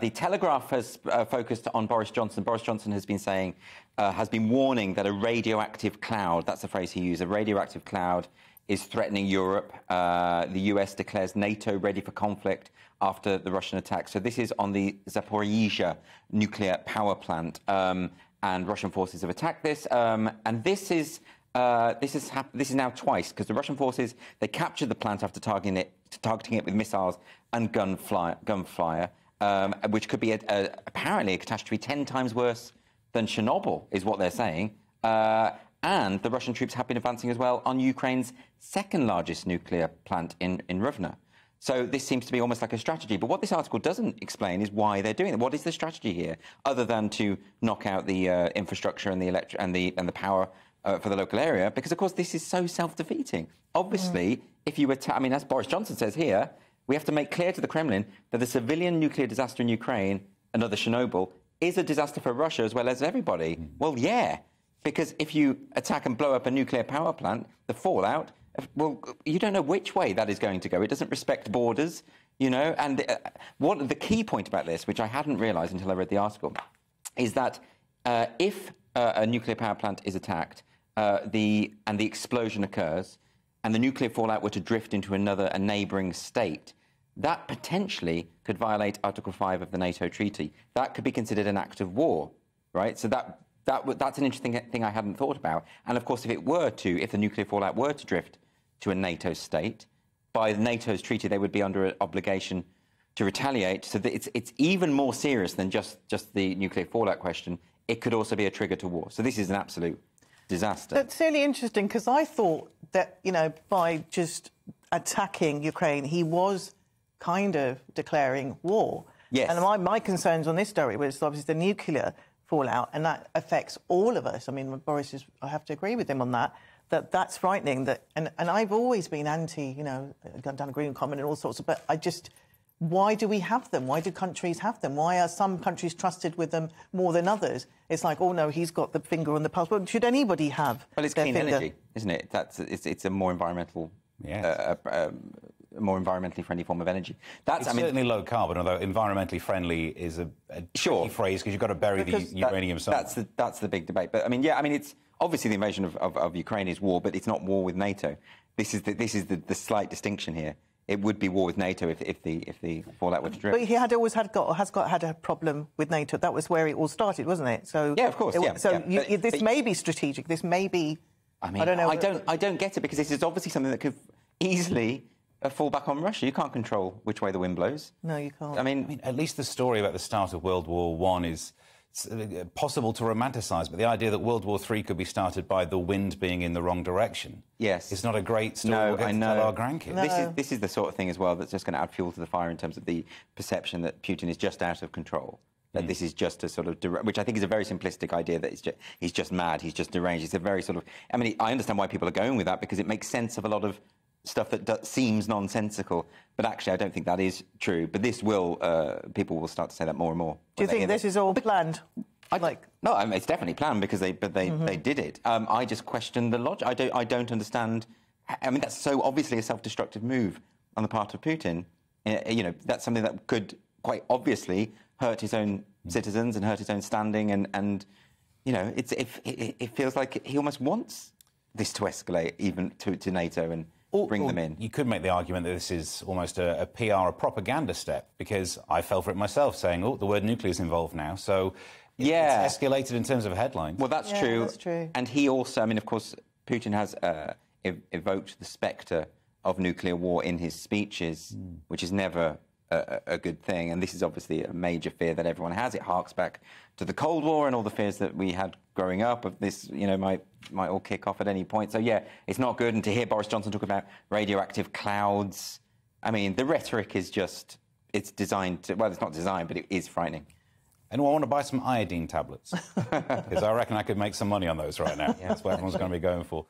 The Telegraph has focused on Boris Johnson. Boris Johnson has been saying, has been warning that a radioactive cloud, that's the phrase he used, a radioactive cloud is threatening Europe. The US declares NATO ready for conflict after the Russian attack. So this is on the Zaporizhzhia nuclear power plant, and Russian forces have attacked this. And this is now twice, because the Russian forces, they captured the plant after targeting it with missiles and gunfire, which could be apparently a catastrophe 10 times worse than Chernobyl, is what they're saying. And the Russian troops have been advancing as well on Ukraine's second largest nuclear plant in Rivne. So this seems to be almost like a strategy. But what this article doesn't explain is why they're doing it. What is the strategy here, other than to knock out the infrastructure and the power for the local area? Because, of course, this is so self-defeating. Obviously, if you attack, I mean, as Boris Johnson says here, we have to make clear to the Kremlin that the civilian nuclear disaster in Ukraine, another Chernobyl, is a disaster for Russia as well as everybody. Well, yeah, because if you attack and blow up a nuclear power plant, the fallout, well, you don't know which way that is going to go. It doesn't respect borders, you know. And what the key point about this, which I hadn't realised until I read the article, is that if a nuclear power plant is attacked and the explosion occurs, and the nuclear fallout were to drift into a neighbouring state, that potentially could violate Article 5 of the NATO treaty. That could be considered an act of war, right? So that's an interesting thing I hadn't thought about. And, of course, if the nuclear fallout were to drift to a NATO state, by NATO's treaty, they would be under an obligation to retaliate. So that it's even more serious than just the nuclear fallout question. It could also be a trigger to war. So this is an absolute disaster. That's really interesting, because I thought that, you know, by just attacking Ukraine, he was kind of declaring war. Yes. And my concerns on this story was obviously the nuclear fallout, and that affects all of us. I mean, Boris is, I have to agree with him on that, that's frightening. And I've always been anti, you know, done a green comment and all sorts of, but why do we have them? Why do countries have them? Why are some countries trusted with them more than others? It's like, oh, no, he's got the finger on the pulse. Well, should anybody have Well, it's clean energy, isn't it? It's a more environmental, more environmentally friendly form of energy. It's certainly low carbon, although environmentally friendly is a tricky phrase, because you've got to bury the uranium somewhere. That's the big debate. But, I mean, it's obviously the invasion of Ukraine is war, but it's not war with NATO. This is the slight distinction here. It would be war with NATO if the fallout were to drift. But he had a problem with NATO. That was where it all started, wasn't it? So yeah, of course. This may be strategic. This may be. I mean, I don't know. I don't get it, because this is obviously something that could easily fall back on Russia. You can't control which way the wind blows. No, you can't. I mean, at least the story about the start of World War I is possible to romanticise, but the idea that World War III could be started by the wind being in the wrong direction, it's not a great story to tell our grandkids. No. This is the sort of thing as well that's just going to add fuel to the fire in terms of the perception that Putin is just out of control. That this is just a sort of, which I think is a very simplistic idea, that he's just mad, he's just deranged. It's a very sort of, I mean, I understand why people are going with that, because it makes sense of a lot of stuff that seems nonsensical, but actually I don't think that is true. But this will, people will start to say that more and more. Do you think this is all planned? No, I mean, it's definitely planned, because they did it. I just question the logic. I don't understand. I mean, that's so obviously a self-destructive move on the part of Putin. You know, that's something that could quite obviously hurt his own citizens and hurt his own standing. And you know, it feels like he almost wants this to escalate even to NATO and bring them in. You could make the argument that this is almost a PR, a propaganda step, because I fell for it myself, saying, oh, the word nuclear is involved now. So it's escalated in terms of headlines. Well, that's true. That's true. And he also, I mean, of course, Putin has evoked the spectre of nuclear war in his speeches, which is never a good thing. And this is obviously a major fear that everyone has. It harks back to the Cold War and all the fears that we had growing up of this, you know, might all kick off at any point. So, yeah, it's not good. And to hear Boris Johnson talk about radioactive clouds, I mean, the rhetoric is just, it's designed to, well, it's not designed, but it is frightening. Anyone want to buy some iodine tablets? Because I reckon I could make some money on those right now. That's what everyone's going to be going for.